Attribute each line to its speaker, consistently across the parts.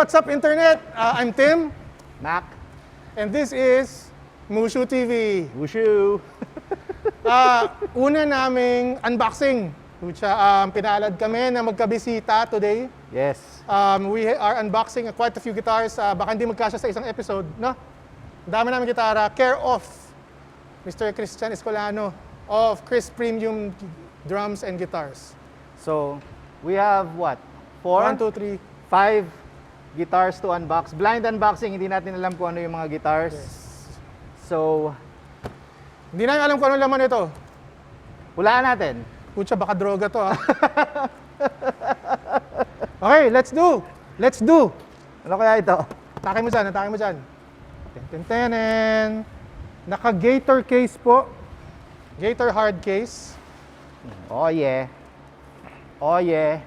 Speaker 1: what's up, Internet? I'm Tim,
Speaker 2: Mac.
Speaker 1: and this is Mushu TV.
Speaker 2: Wushu.
Speaker 1: Una naming unboxing. Pinalad kami na magkabisita today.
Speaker 2: Yes.
Speaker 1: We are unboxing quite a few guitars. Baka hindi magkasya sa isang episode, no? Dami namin gitara. Care of Mr. Christian Escolano of Cris Premium Drums and Guitars.
Speaker 2: So, we have what? 4?
Speaker 1: 1, 2, 3.
Speaker 2: 5 guitars to unbox. Blind unboxing, hindi natin alam kung ano yung mga guitars.
Speaker 1: Yes.
Speaker 2: So,
Speaker 1: Hindi namin alam kung ano laman ito.
Speaker 2: hulaan natin.
Speaker 1: Pucha, baka droga to, ha? Okay, let's do! Let's do!
Speaker 2: Ano kaya ito?
Speaker 1: Atake mo dyan, atake mo dyan. Ten. Naka-Gator case po. Gator hard case.
Speaker 2: Oh yeah. Oh yeah.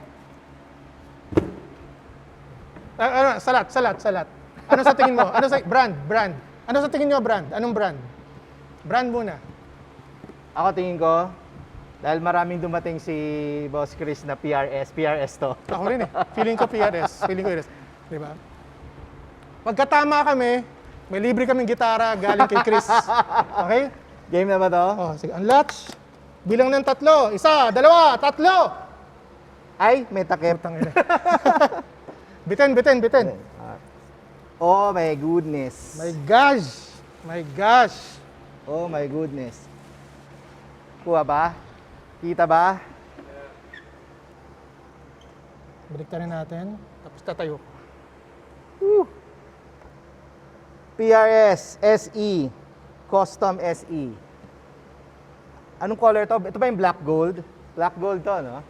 Speaker 1: Salat. Ano sa tingin mo? Brand. Ano sa tingin nyo brand? Anong brand? Brand muna.
Speaker 2: Ako tingin ko, dahil maraming dumating si Boss Cris na PRS. PRS to.
Speaker 1: Ako rin eh. Feeling ko PRS. Di ba? Pagkatama kami, may libre kaming gitara galing kay Cris. Okay?
Speaker 2: Game na ba to?
Speaker 1: Oh, sige. Unlatch. Bilang ng 3. 1, 2, 3.
Speaker 2: Ay, may takip.
Speaker 1: Putang ina. Bitin.
Speaker 2: Oh my goodness.
Speaker 1: My gosh.
Speaker 2: Oh my goodness. Kuha ba? Kita ba?
Speaker 1: Baliktarin natin. Tapos tatayo.
Speaker 2: PRS SE. Custom SE. Anong color to? Ito ba yung black gold? Black gold to, no?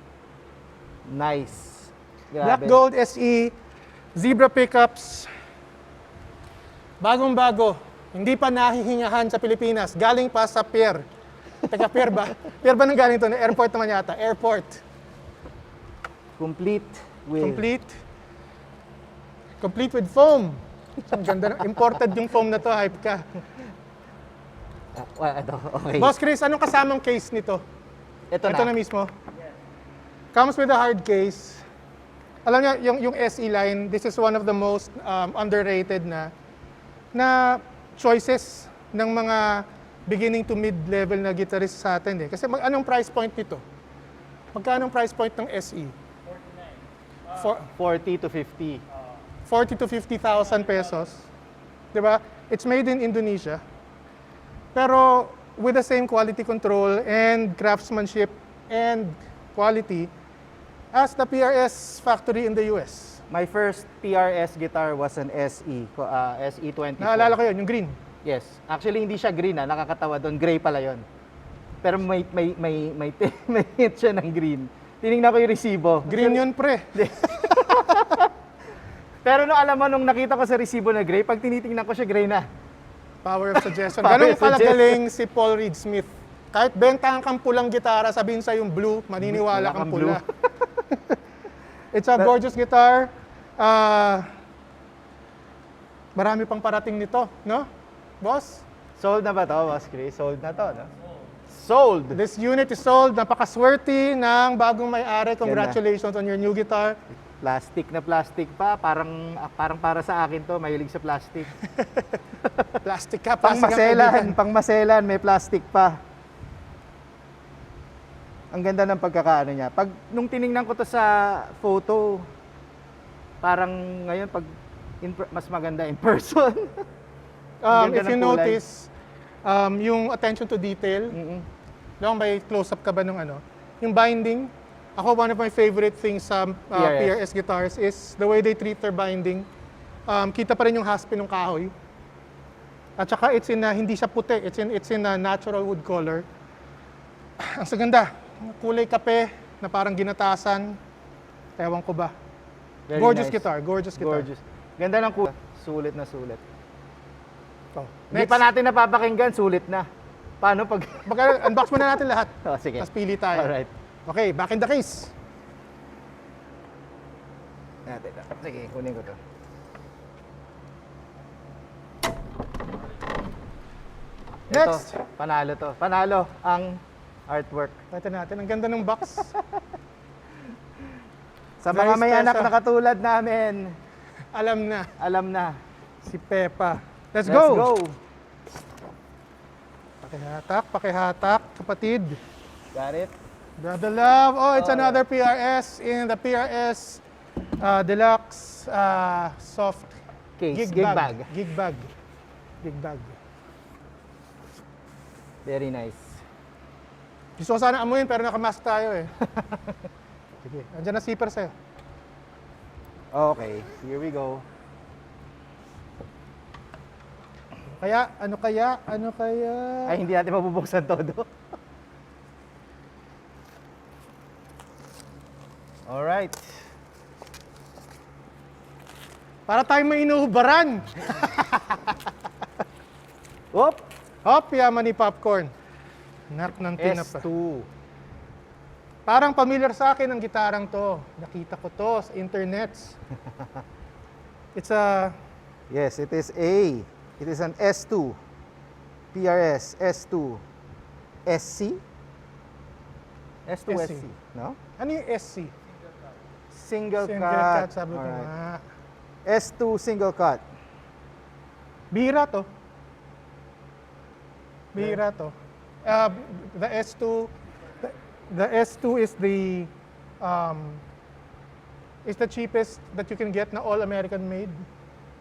Speaker 2: Nice. Grabe.
Speaker 1: Black Gold SE, Zebra pickups. Bagong-bago. Hindi pa nahihingahan sa Pilipinas. Galing pa sa pier. Teka, pier ba? Pier ba nang galing to? Airport naman yata. Airport.
Speaker 2: Complete with...
Speaker 1: Complete with foam. Ang ganda. Imported yung foam na to. Hype ka.
Speaker 2: Ito, okay.
Speaker 1: Boss Cris, anong kasamang case nito?
Speaker 2: Ito
Speaker 1: Ito na mismo. Comes with a hard case. Alam niyo, yung SE line, this is one of the most underrated na choices ng mga beginning to mid-level na guitarist sa atin eh. Kasi anong price point nito? Magkano ang price point ng SE?
Speaker 2: 40 to 50.
Speaker 1: 40 to 50,000 pesos. 'Di ba? It's made in Indonesia. Pero with the same quality control and craftsmanship and quality as the PRS factory in the US.
Speaker 2: My first PRS guitar was an SE, SE24.
Speaker 1: Naalala ko yun, yung green.
Speaker 2: Yes. Actually, hindi siya green, nakakatawa doon. Gray pala yon. Pero may hint siya ng green. Tinignan ko yung resibo.
Speaker 1: Green yun, pre.
Speaker 2: Pero alam mo, nung nakita ko sa resibo na gray, pag tinitingnan ko siya, gray na.
Speaker 1: Power of suggestion.
Speaker 2: Power
Speaker 1: Ganun
Speaker 2: of suggestion.
Speaker 1: kalagaling si Paul Reed Smith. Kahit bentahan kang pulang gitara, sabihin sa yung blue, maniniwala kang pula. It's a gorgeous guitar. Marami pang parating nito, no? Boss?
Speaker 2: Sold na ba to, Boss Cris? Sold na to, no? Sold!
Speaker 1: This unit is sold. Napaka-swerte ng bagong may-ari. Congratulations on your new guitar.
Speaker 2: Plastic na plastic pa. Parang para sa akin to. Mahilig sa plastic.
Speaker 1: Plastic ka.
Speaker 2: Pang maselan. May plastic pa. Ang ganda ng pagkakaano niya. Nung tiningnan ko to sa photo, parang ngayon mas maganda in person.
Speaker 1: If you notice, yung attention to detail, may close-up ka ba nung ano? Yung binding, ako one of my favorite things sa PRS guitars is the way they treat their binding. Kita pa rin yung hasp ng kahoy. At saka hindi siya puti, it's in a natural wood color. Ang saganda, kulay kape na parang ginatasan. Ewan ko ba.
Speaker 2: Very
Speaker 1: Gorgeous
Speaker 2: nice.
Speaker 1: guitar.
Speaker 2: Gorgeous. Ganda ng kulay. Sulit na sulit.
Speaker 1: Oh,
Speaker 2: Hindi pa natin napapakinggan, sulit na. Paano pag...
Speaker 1: Unbox muna natin lahat.
Speaker 2: Oh, sige.
Speaker 1: Tapos pili tayo.
Speaker 2: Alright.
Speaker 1: Okay, back in the case.
Speaker 2: Sige, kunin ko to.
Speaker 1: Next.
Speaker 2: Ito, panalo to. Panalo ang artwork.
Speaker 1: Ito natin. Ang ganda ng box.
Speaker 2: Sa
Speaker 1: Very
Speaker 2: mga may anak
Speaker 1: special.
Speaker 2: na katulad namin,
Speaker 1: Alam na.
Speaker 2: Alam na.
Speaker 1: Si Pepa. Let's
Speaker 2: Let's
Speaker 1: go!
Speaker 2: go!
Speaker 1: Pakihatak, kapatid.
Speaker 2: Got it?
Speaker 1: Brother Love. Oh, it's another PRS in the PRS Deluxe Soft
Speaker 2: Case.
Speaker 1: Gig
Speaker 2: bag.
Speaker 1: Gig bag. Gig bag.
Speaker 2: Very nice.
Speaker 1: Gusto ko sana amuin pero nakamask tayo eh. Sige, andyan na zipper sa'yo.
Speaker 2: Okay, here we go.
Speaker 1: Ano kaya?
Speaker 2: Ay, hindi natin mabubuksan todo. Alright.
Speaker 1: Para tayong may inuhubaran.
Speaker 2: Oop!
Speaker 1: Hop, yaman ni popcorn. Nak ng tinapa.
Speaker 2: S2.
Speaker 1: Parang familiar sa akin ang gitarang to. Nakita ko to sa internet. It's a...
Speaker 2: Yes, it is a. It is an S2. PRS S2. SC? S2
Speaker 1: SC.
Speaker 2: SC, no?
Speaker 1: Ano yung SC?
Speaker 2: Single
Speaker 1: Cut,
Speaker 2: cut.
Speaker 1: sabi ko
Speaker 2: Alright.
Speaker 1: nga.
Speaker 2: S2 single cut.
Speaker 1: Bira to. Bira to. The S2, the S2 is the cheapest that you can get na all American made.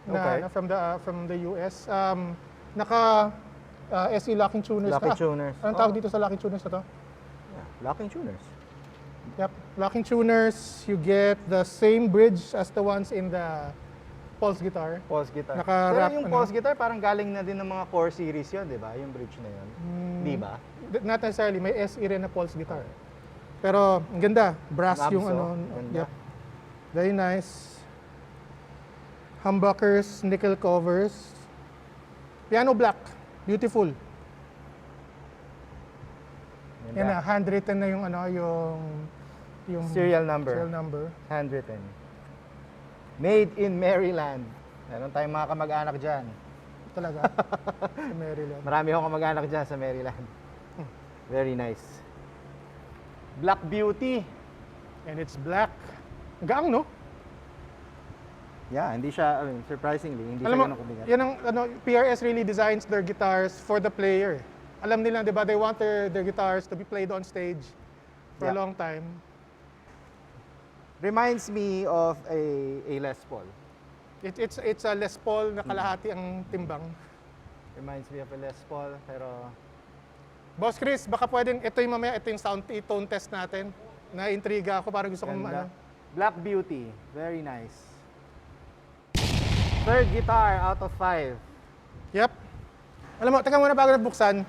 Speaker 2: Okay.
Speaker 1: Na from the US. Naka SE locking tuners.
Speaker 2: Locking tuners.
Speaker 1: Anong tawag dito sa locking tuners na to?
Speaker 2: Yeah, locking tuners.
Speaker 1: Yep, locking tuners. You get the same bridge as the ones in the Pulse guitar.
Speaker 2: Pulse guitar.
Speaker 1: Naka-wrap,
Speaker 2: Pero yung Pulse guitar, parang galing na din ng mga core series yun, di ba? Yung bridge na yun. Di ba?
Speaker 1: Not necessarily, may SE rin na Pulse guitar. Pero ang ganda, brass
Speaker 2: Knobs,
Speaker 1: yung ano.
Speaker 2: ganda.
Speaker 1: Yep. Very nice. Humbuckers, nickel covers. Piano black, beautiful.
Speaker 2: Ganda.
Speaker 1: Yan na, handwritten na yung ano, yung
Speaker 2: Serial number.
Speaker 1: serial number.
Speaker 2: Handwritten. Made in Maryland. Meron tayong mga kamag-anak dyan.
Speaker 1: Talaga. Sa Maryland.
Speaker 2: Marami akong kamag-anak dyan sa Maryland. Very nice. Black Beauty.
Speaker 1: And it's black. Gaang, no?
Speaker 2: Yeah, hindi siya, surprisingly, hindi
Speaker 1: Alam
Speaker 2: siya
Speaker 1: mo,
Speaker 2: ganun kumigat.
Speaker 1: yan ang ano, PRS really designs their guitars for the player. Alam nila, di ba, they want their guitars to be played on stage for a
Speaker 2: Yeah.
Speaker 1: long time.
Speaker 2: Reminds me of a Les Paul.
Speaker 1: It's a Les Paul na kalahati ang timbang.
Speaker 2: Reminds me of a Les Paul, pero
Speaker 1: Boss Cris, baka pwedeng, ito yung mamaya, ito yung sound tone test natin. Na-intriga ako, parang gusto kong
Speaker 2: ganda.
Speaker 1: ano.
Speaker 2: Black Beauty, very nice. Third guitar out of 5.
Speaker 1: Yep. Alam mo, teka muna bago nabuksan,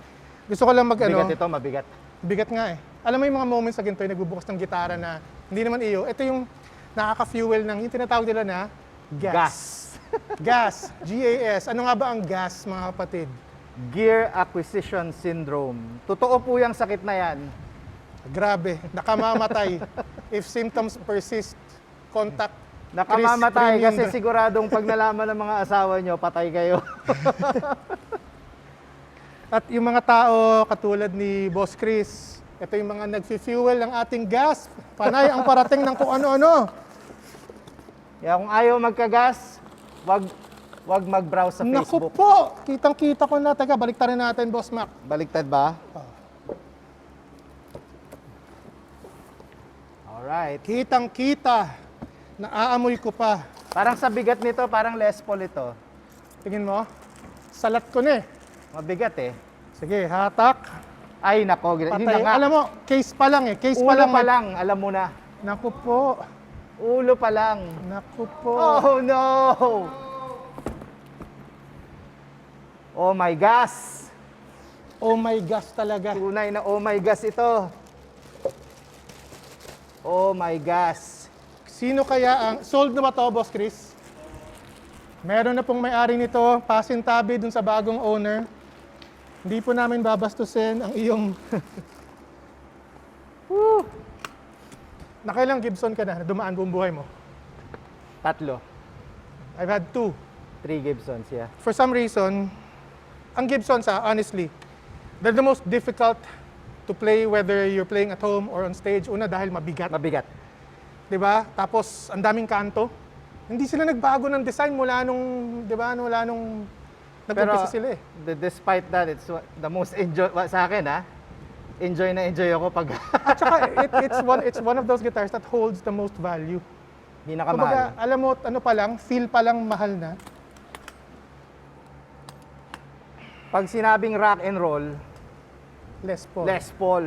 Speaker 1: gusto ko lang
Speaker 2: Bigat ito, mabigat.
Speaker 1: bigat nga eh. Alam mo yung mga moments sa ginto, yung nagbubukas ng gitara na hindi naman iyo. Ito yung nakaka-fuel ng, yung tinatawag nila na gas. Gas. G-A-S. Ano nga ba ang gas, mga kapatid?
Speaker 2: Gear Acquisition Syndrome. Totoo po yung sakit na yan.
Speaker 1: Grabe. Nakamamatay. If symptoms persist, contact
Speaker 2: Nakamamatay
Speaker 1: Cris
Speaker 2: kasi
Speaker 1: Trinindra.
Speaker 2: siguradong pag nalaman ng mga asawa nyo, patay kayo.
Speaker 1: At yung mga tao katulad ni Boss Cris, ito yung mga nag-fuel ng ating gas. Panay ang parating ng kung ano-ano.
Speaker 2: Kaya kung ayaw magkagas, wag mag-browse sa
Speaker 1: Naku
Speaker 2: Facebook.
Speaker 1: po! Kitang-kita ko na. Teka, baliktarin natin, Boss Mac.
Speaker 2: Baliktad ba? Alright.
Speaker 1: Kitang-kita. Naaamoy ko pa.
Speaker 2: Parang sa bigat nito, parang Les Paul ito.
Speaker 1: Tingin mo? Salat ko na eh.
Speaker 2: Mabigat eh.
Speaker 1: Sige, hatak.
Speaker 2: Ay, nako. Hindi na
Speaker 1: Patay.
Speaker 2: nga.
Speaker 1: Alam mo, case pa lang eh. Case pa
Speaker 2: Ulo
Speaker 1: lang.
Speaker 2: pa lang, alam mo na.
Speaker 1: Naku po.
Speaker 2: Ulo pa lang.
Speaker 1: Naku po.
Speaker 2: Oh no! Oh my gosh!
Speaker 1: Oh my gosh talaga.
Speaker 2: Tunay na oh my gosh ito. Oh my gosh.
Speaker 1: Sino kaya ang... Sold na ba to, Boss Cris? Meron na pong may-ari nito. Pasintabi dun sa bagong owner. Hindi po namin babastusin ang iyong... Woo! Nakailang Gibson ka na? Dumaan buong buhay mo?
Speaker 2: 3.
Speaker 1: I've had 2.
Speaker 2: 3 Gibsons, yeah.
Speaker 1: For some reason, ang Gibsons, honestly, they're the most difficult to play whether you're playing at home or on stage. Una, dahil mabigat.
Speaker 2: Mabigat.
Speaker 1: 'Di ba? Tapos, ang daming kanto. Hindi sila nagbago ng design mula nung, di ba, mula nung nag-umpisa sila eh.
Speaker 2: Despite that, it's the most enjoy sa akin enjoy na enjoy ako pag
Speaker 1: At saka, it's one of those guitars that holds the most value.
Speaker 2: pinakamahal.
Speaker 1: Kumbaga, alam mo, ano pa lang, feel pa lang mahal na.
Speaker 2: Pag sinabing rock and roll,
Speaker 1: Les Paul.
Speaker 2: Les Paul.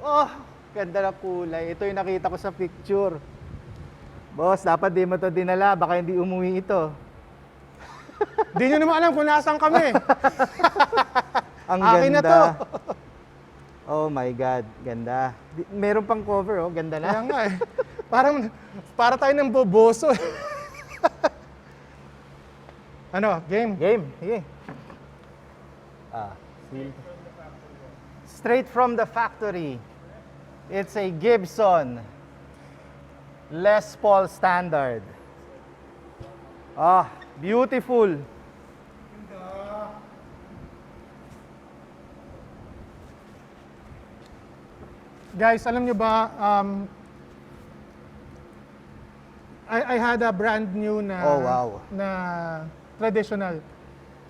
Speaker 2: Oh, ganda na kulay. Ito yung nakita ko sa picture. Boss, dapat di mo to dinala, baka hindi umuwi ito.
Speaker 1: Di nyo naman alam kung nasaan kami.
Speaker 2: Ang
Speaker 1: Akin
Speaker 2: ganda.
Speaker 1: na to.
Speaker 2: Oh my God, ganda. Meron pang cover, oh, ganda
Speaker 1: Kaya
Speaker 2: na.
Speaker 1: nga eh. Para tayo ng boboso. Ano, game?
Speaker 2: Game, sige. See? Straight from the factory. It's a Gibson Les Paul Standard. Ah, beautiful.
Speaker 1: Guys, alam nyo ba, I had a brand new na,
Speaker 2: Oh, wow.
Speaker 1: na traditional.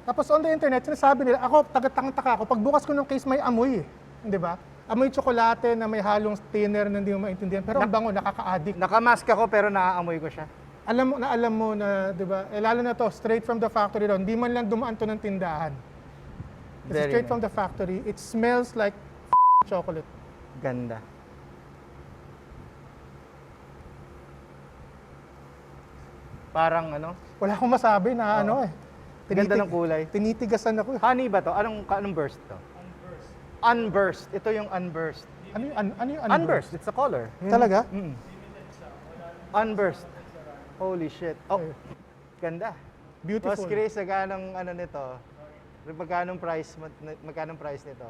Speaker 1: Tapos on the internet, sinasabi nila, ako, tagatang-taka ako, pagbukas ko ng case may amoy eh. Di ba? Amoy tsokolate na may halong thinner na hindi mo maintindihan. Pero ang bango, nakaka-addict.
Speaker 2: Nakamask ako pero naaamoy ko siya.
Speaker 1: Alam mo na, di ba? Eh, lalo na to, straight from the factory doon. Hindi man lang dumaan to ng tindahan. It's
Speaker 2: Very
Speaker 1: straight
Speaker 2: nice.
Speaker 1: from the factory. It smells like chocolate.
Speaker 2: Ganda. Parang ano?
Speaker 1: Wala akong masabi na ano eh.
Speaker 2: Ganda ng kulay.
Speaker 1: Tinitigasan ako eh.
Speaker 2: Honey ba to? Anong burst to? Unburst. Ito yung unburst.
Speaker 1: Ano yung
Speaker 2: Unburst. It's a color.
Speaker 1: Talaga?
Speaker 2: Unburst. Holy shit. Oh, ganda.
Speaker 1: Beautiful.
Speaker 2: Boss Cris, magkano ano nito? Magkano price nito?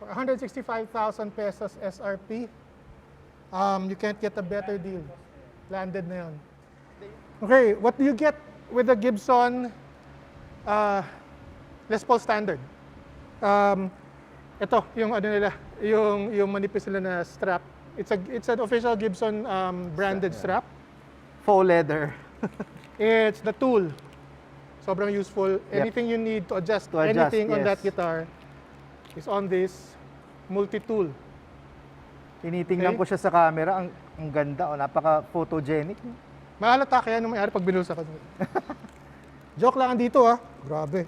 Speaker 1: 165,000 pesos SRP. You can't get a better deal. Landed na yun. Okay, what do you get with the Gibson Les Paul Standard? Ito, yung ano nila, yung manipis nila na strap. It's an official Gibson branded strap.
Speaker 2: Faux leather.
Speaker 1: It's the tool. Sobrang useful. Anything you need to adjust, anything on
Speaker 2: yes.
Speaker 1: that guitar is on this multi-tool.
Speaker 2: Tinitingnan
Speaker 1: Okay.
Speaker 2: ko siya sa camera. Ang ganda. Oh, napaka-photogenic.
Speaker 1: Mahalata kaya nung may-ari pag binusa ko. Joke lang dito ah. Grabe.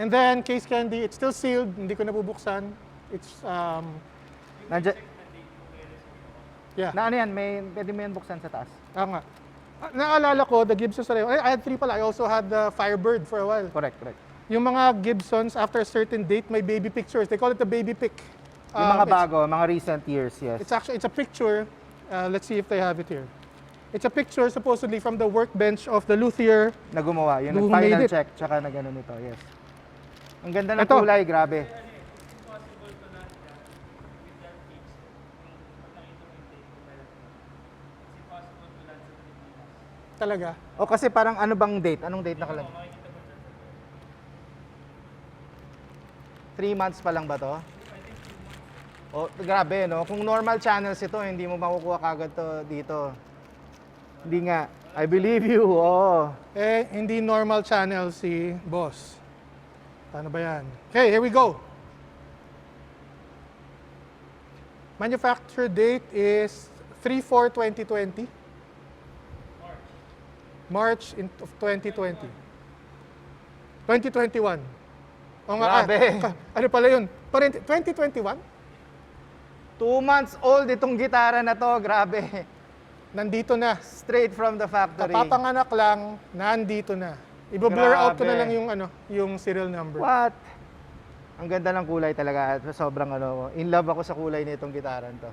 Speaker 1: And then, case candy, it's still sealed. Hindi ko nabubuksan. It's,
Speaker 2: Nandiyan.
Speaker 1: yeah.
Speaker 2: Na ano yan? Pwede mo yan buksan sa taas.
Speaker 1: Nga. Naalala ko, the Gibson sa I had three pala. I also had the Firebird for a while.
Speaker 2: Correct.
Speaker 1: Yung mga Gibsons, after a certain date, may baby pictures. They call it the baby pic.
Speaker 2: Yung mga bago, mga recent years, yes.
Speaker 1: It's a picture. Let's see if they have it here. It's a picture supposedly from the workbench of the luthier.
Speaker 2: Na gumawa. Yung
Speaker 1: Who
Speaker 2: nag-final
Speaker 1: made it.
Speaker 2: check, tsaka na gano'n ito, yes. Ang ganda ng
Speaker 1: Ito.
Speaker 2: kulay, grabe.
Speaker 1: Talaga.
Speaker 2: O kasi parang ano bang date? Anong date nakalagay? 3 months pa lang ba to? O, grabe, no? Kung normal channels ito, hindi mo makukuha kagad to dito. Hindi nga. I believe you, oh.
Speaker 1: Eh, hindi normal channel si boss. Paano ba yan? Okay, here we go. Manufacture date is 3/4/2020. March of 2020. 2021. O nga,
Speaker 2: Grabe.
Speaker 1: ano pala yun? 2021?
Speaker 2: 2 months old itong gitara na to, grabe.
Speaker 1: Nandito na.
Speaker 2: Straight from the factory.
Speaker 1: Kapapanganak lang, nandito na. I-blur out ko na
Speaker 2: Grabe.
Speaker 1: lang yung serial number.
Speaker 2: What? Ang ganda ng kulay talaga. Sobrang ano, in love ako sa kulay nitong gitaran to.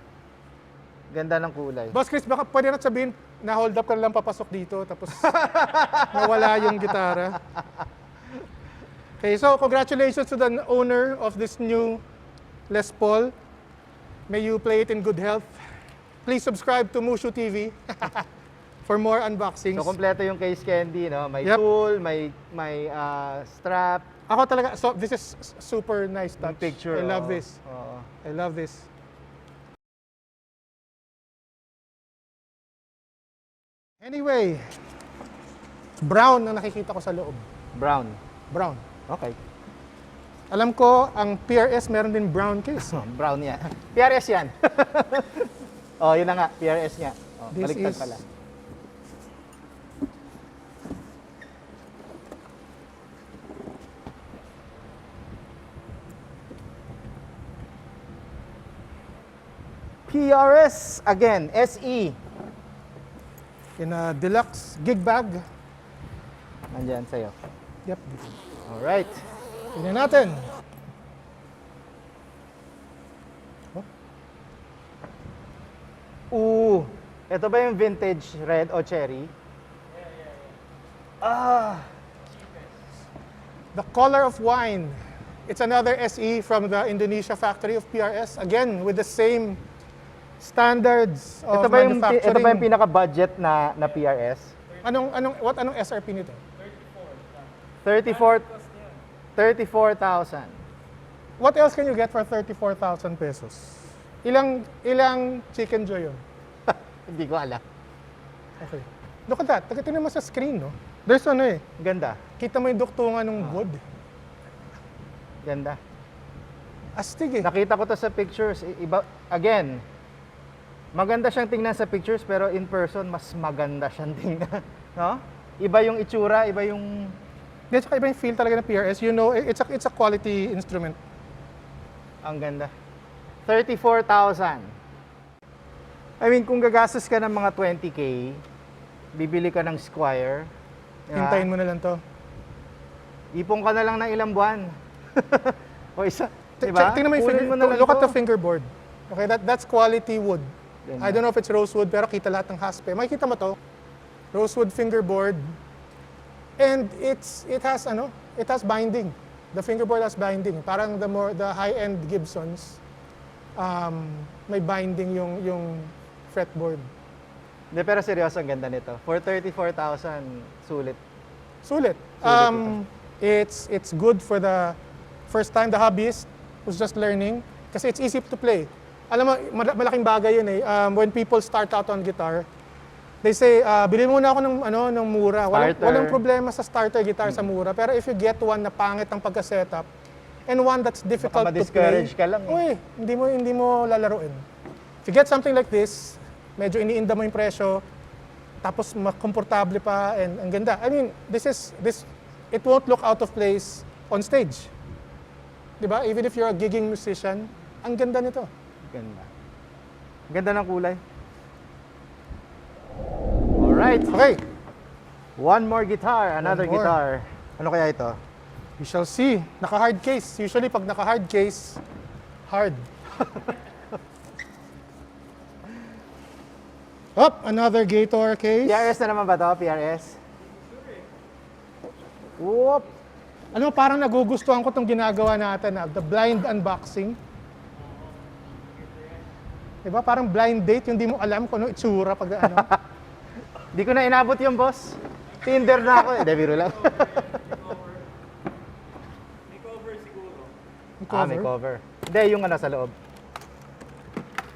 Speaker 2: Ganda ng kulay.
Speaker 1: Boss Chris, baka pwede na sabihin, na-hold up ka lang papasok dito, tapos nawala yung gitara. Okay, so congratulations to the owner of this new Les Paul. May you play it in good health. Please subscribe to Mushu TV for more unboxings.
Speaker 2: So, kompleto yung case candy, no? May
Speaker 1: Yep.
Speaker 2: tool, may strap,
Speaker 1: Ako talaga, so this is super nice touch.
Speaker 2: Yung picture.
Speaker 1: I love
Speaker 2: oo.
Speaker 1: this.
Speaker 2: Oo.
Speaker 1: I love this. Anyway, brown ang nakikita ko sa loob.
Speaker 2: Brown.
Speaker 1: Brown.
Speaker 2: Okay.
Speaker 1: Alam ko, ang PRS meron din brown case.
Speaker 2: Brown yan. PRS yan. Oh, yun na nga. PRS nga. Oh,
Speaker 1: This
Speaker 2: baliktad
Speaker 1: is-
Speaker 2: pala. PRS again, SE.
Speaker 1: In a deluxe gig bag.
Speaker 2: Nandyan sa'yo.
Speaker 1: Yep.
Speaker 2: Alright.
Speaker 1: Tingnan natin.
Speaker 2: Ooh. Ito ba yung vintage red o cherry? Ah.
Speaker 1: The Color of Wine. It's another SE from the Indonesia factory of PRS. Again, with the same standards of manufacturing.
Speaker 2: Ito ba yung pinaka-budget na PRS?
Speaker 1: Anong SRP nito?
Speaker 2: 34,000.
Speaker 1: What else can you get for 34,000 pesos? Ilang chicken joy yun?
Speaker 2: Hindi ko alam.
Speaker 1: Okay. Look at that. Tingnan mo sa screen, no? There's ano eh.
Speaker 2: Ganda.
Speaker 1: Kita mo yung duktungan ng wood.
Speaker 2: Ganda.
Speaker 1: Astig eh.
Speaker 2: Nakita ko to sa pictures. Iba, again, maganda siyang tingnan sa pictures pero in person, mas maganda siyang tingnan. No? Iba yung itsura, iba yung...
Speaker 1: At saka iba yung feel talaga ng PRS. You know, it's a quality instrument.
Speaker 2: Ang ganda. 34,000. I mean, kung gagastos ka ng mga 20K, bibili ka ng Squire. diba?
Speaker 1: Hintayin mo na lang to.
Speaker 2: Ipon ka na lang ng ilang buwan. O isa,
Speaker 1: Check,
Speaker 2: diba?
Speaker 1: tingnan mo yung
Speaker 2: Kunin mo na lang
Speaker 1: look at
Speaker 2: to.
Speaker 1: the fingerboard. Okay, that's quality wood.
Speaker 2: Ganda.
Speaker 1: I don't know if it's rosewood, pero kita lahat ng haspe. Makikita mo to. Rosewood fingerboard. And it has binding. The fingerboard has binding. Parang the high-end Gibsons, may binding yung fretboard.
Speaker 2: Hindi, pero seryoso, ang ganda nito. For 34,000, sulit.
Speaker 1: Sulit. It's good for the first time, the hobbyist who's just learning. Kasi it's easy to play. Alam mo, malaking bagay yun eh. When people start out on guitar, they say, bilhin muna ako ng mura. Walang problema sa starter guitar sa mura. Pero if you get one na pangit ang pagka-setup, and one that's difficult
Speaker 2: Baka
Speaker 1: to play,
Speaker 2: ma-discourage ka lang eh.
Speaker 1: hindi mo lalaruin. If you get something like this, medyo iniinda mo yung presyo, tapos makomportable pa, and ang ganda. I mean, it won't look out of place on stage. Diba? Even if you're a gigging musician, ang ganda nito.
Speaker 2: Ganda. Ganda ng kulay. Alright.
Speaker 1: Okay,
Speaker 2: One more guitar. Another
Speaker 1: One more.
Speaker 2: guitar. Ano kaya ito?
Speaker 1: we shall see. Naka-hard case. Usually, pag naka-hard case, hard. Another Gator case.
Speaker 2: PRS na naman ba ito? PRS? Whoop!
Speaker 1: Ano, parang nagugustuhan ko itong ginagawa natin, the blind unboxing. Diba? Parang blind date, yung di mo alam kung ano itsura pag ano.
Speaker 2: Di ko na inabot yung boss. Tinder na ako eh. De, biro lang. May cover. Hindi, yung ano sa loob.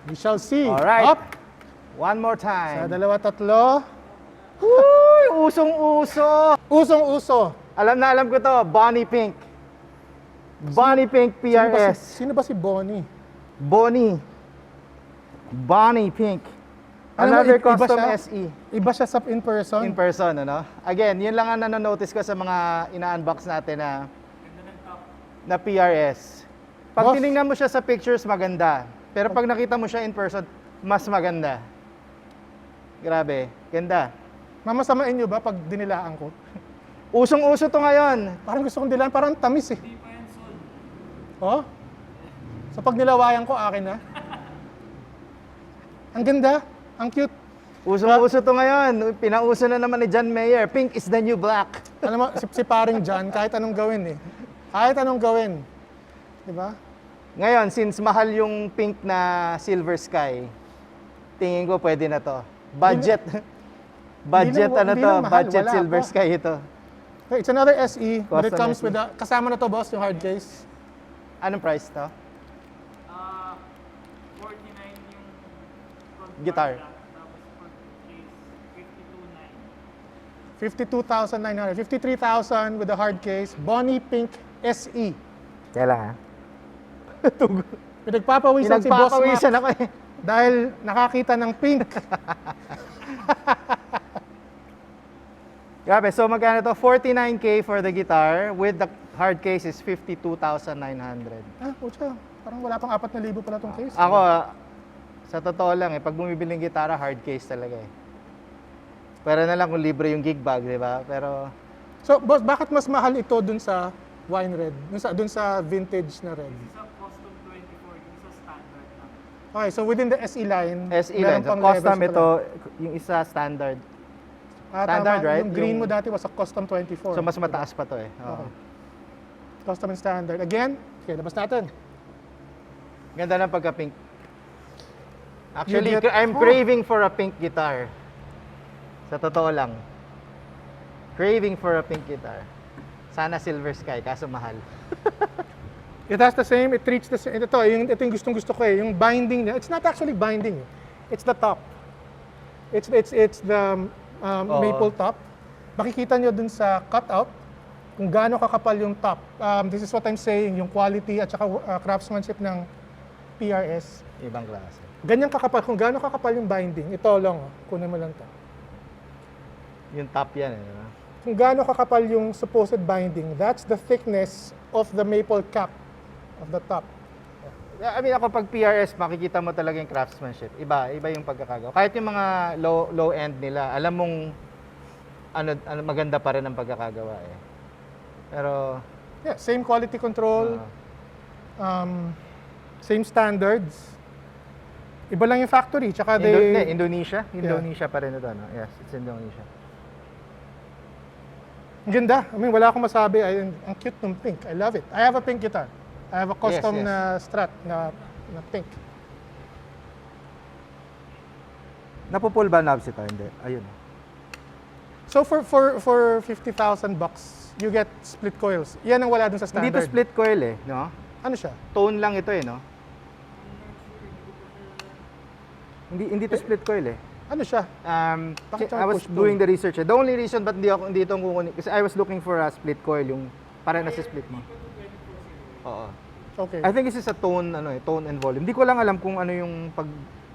Speaker 1: We shall see.
Speaker 2: Alright.
Speaker 1: Up.
Speaker 2: One more
Speaker 1: Sa
Speaker 2: time.
Speaker 1: dalawa, tatlo.
Speaker 2: Uy! Usong-uso!
Speaker 1: Usong-uso.
Speaker 2: Alam na alam ko to. Bonnie Pink. Bonnie Pink PRS.
Speaker 1: Sino ba si Bonnie?
Speaker 2: Bonnie. Bonnie Pink.
Speaker 1: Alam mo,
Speaker 2: Another
Speaker 1: iba
Speaker 2: custom
Speaker 1: siya.
Speaker 2: SE.
Speaker 1: Iba siya sa in person.
Speaker 2: In person, ano? Again, yun lang ang nanonotice ko sa mga ina-unbox natin na PRS. Pag
Speaker 1: Boss.
Speaker 2: tinignan mo siya sa pictures, maganda. Pero pag nakita mo siya in person, mas maganda. Grabe, ganda.
Speaker 1: Mamasamain nyo ba pag dinilaan ko?
Speaker 2: Usong-uso to ngayon.
Speaker 1: Parang gusto kong dilaan, parang tamis eh. Oh? So pag nilawayan ko, akin na. Ang ganda, ang cute.
Speaker 2: Usong-uso to ngayon. Pinauso na naman ni John Mayer. Pink is the new black.
Speaker 1: Alam mo, si paring John, kahit anong gawin eh. Kahit anong gawin. Diba?
Speaker 2: Ngayon, since mahal yung pink na Silver Sky, tingin ko pwede na to. Budget. Budget
Speaker 1: Hindi
Speaker 2: ano
Speaker 1: na
Speaker 2: to?
Speaker 1: mahal,
Speaker 2: Budget
Speaker 1: wala
Speaker 2: Silver
Speaker 1: pa.
Speaker 2: Sky ito.
Speaker 1: Okay, it's another SE, but it
Speaker 2: Custom
Speaker 1: comes
Speaker 2: SE.
Speaker 1: with a, kasama na to boss, yung hard case.
Speaker 2: Anong price to?
Speaker 3: 49 yung front
Speaker 2: Guitar.
Speaker 3: bar black, tapos front case 52.9.
Speaker 1: 52,900, 53,000 with the hard case, Bonnie Pink SE.
Speaker 2: Kailan ha?
Speaker 1: Pinagpapawisan si Boss Mac
Speaker 2: Pinagpapawisan ako eh.
Speaker 1: dahil nakakita ng pink.
Speaker 2: Grabe, so magkano to? 49K for the guitar with the hard case is 52,900.
Speaker 1: Pucha, parang wala pang 4,000 pala tong case.
Speaker 2: Ako, sa totoo lang pag bumibili ng gitara, hard case talaga eh. Pero na lang kung libre yung gig bag, di ba? Pero,
Speaker 1: So, boss, bakit mas mahal ito dun sa wine red? Dun sa vintage na red?
Speaker 3: Isa custom 24, yung isa standard lang.
Speaker 1: Okay, so within the SE line,
Speaker 2: SE line,
Speaker 1: meron
Speaker 2: so
Speaker 1: pang
Speaker 2: custom
Speaker 1: levels
Speaker 2: ito,
Speaker 1: pala.
Speaker 2: yung isa standard.
Speaker 1: Standard,
Speaker 2: standard, right?
Speaker 1: Yung green
Speaker 2: Yung-
Speaker 1: mo dati was a custom 24.
Speaker 2: So mas mataas pa to eh. Oo.
Speaker 1: Okay. Custom and standard. Again, okay, labas natin.
Speaker 2: Ganda ng pagka-pink. Actually,
Speaker 1: You get-
Speaker 2: I'm craving for a pink guitar. Sa totoo lang. Craving for a pink guitar. Sana silver sky, kaso mahal.
Speaker 1: It has the same, it treats the same. Ito yung gustong gusto ko eh. Yung binding niya, it's not actually binding. It's the top. It's the maple top. Makikita nyo dun sa cutout kung gaano kakapal yung top. This is what I'm saying, yung quality at saka craftsmanship ng PRS.
Speaker 2: Ibang klase.
Speaker 1: Ganyan kakapal, kung gaano kakapal yung binding. Ito lang, kunin mo lang to.
Speaker 2: Yung top yan eh. Diba?
Speaker 1: Kung gaano kakapal yung supposed binding, that's the thickness of the maple cap of the top.
Speaker 2: I mean, ako pag PRS, makikita mo talaga yung craftsmanship. Iba yung pagkakagawa. Kahit yung mga low end nila, alam mong ano maganda pa rin ang pagkakagawa eh. Pero
Speaker 1: Yeah, same quality control, same standards. Iba lang yung factory, tsaka
Speaker 2: Indonesia? Indonesia pa rin ito, no? Yes, it's Indonesia.
Speaker 1: Ang ganda. I mean, wala akong masabi. Ang cute ng pink. I love it. I have a pink guitar. I have a custom
Speaker 2: Yes.
Speaker 1: na Strat na pink.
Speaker 2: Napupull ba knobs ito? Hindi. Ayun.
Speaker 1: So for 50,000 bucks, you get split coils. Yan ang wala dun sa standard.
Speaker 2: Hindi to split coil eh, no?
Speaker 1: Ano siya?
Speaker 2: Tone lang ito eh, no? Hindi to split coil eh.
Speaker 1: Ano siya? Bakit
Speaker 2: I was
Speaker 1: push pull?
Speaker 2: doing the research. The only reason ba't hindi ito kukunin, kasi I was looking for a split coil, yung para na sa split mo. Oo.
Speaker 1: Okay.
Speaker 2: I think this is a tone, tone and volume. Hindi ko lang alam kung ano yung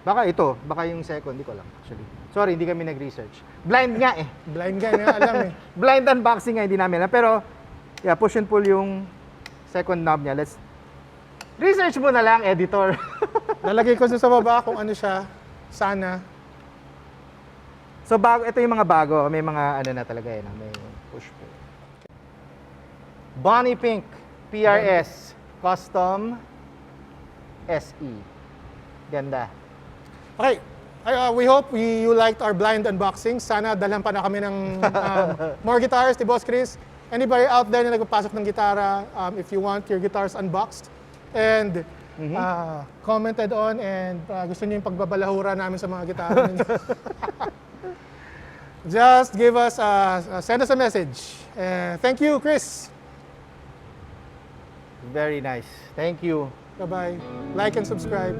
Speaker 2: baka ito, baka yung second, hindi ko alam actually. Sorry, hindi kami nag-research. Blind nga eh.
Speaker 1: Blind guy na alam eh.
Speaker 2: Blind unboxing nga, hindi namin alam. Pero, yeah, push and pull yung second knob niya. Let's research mo na lang, editor.
Speaker 1: Lalagay ko sa baba kung ano siya. Sana.
Speaker 2: So, ito yung mga bago. May mga ano na talaga eh, may push pull. Bonnie Pink, PRS, Custom SE. Ganda.
Speaker 1: Okay. We hope you liked our blind unboxing. Sana dalhan pa na kami ng more guitars ni Boss Cris. Anybody out there na nagpapasok ng gitara, if you want your guitars unboxed and commented on and gusto niyo yung pagbabalahura namin sa mga gitara ninyo. Just give us, send us a message. Thank you, Chris.
Speaker 2: Very nice. Thank you.
Speaker 1: Bye-bye. Like and subscribe.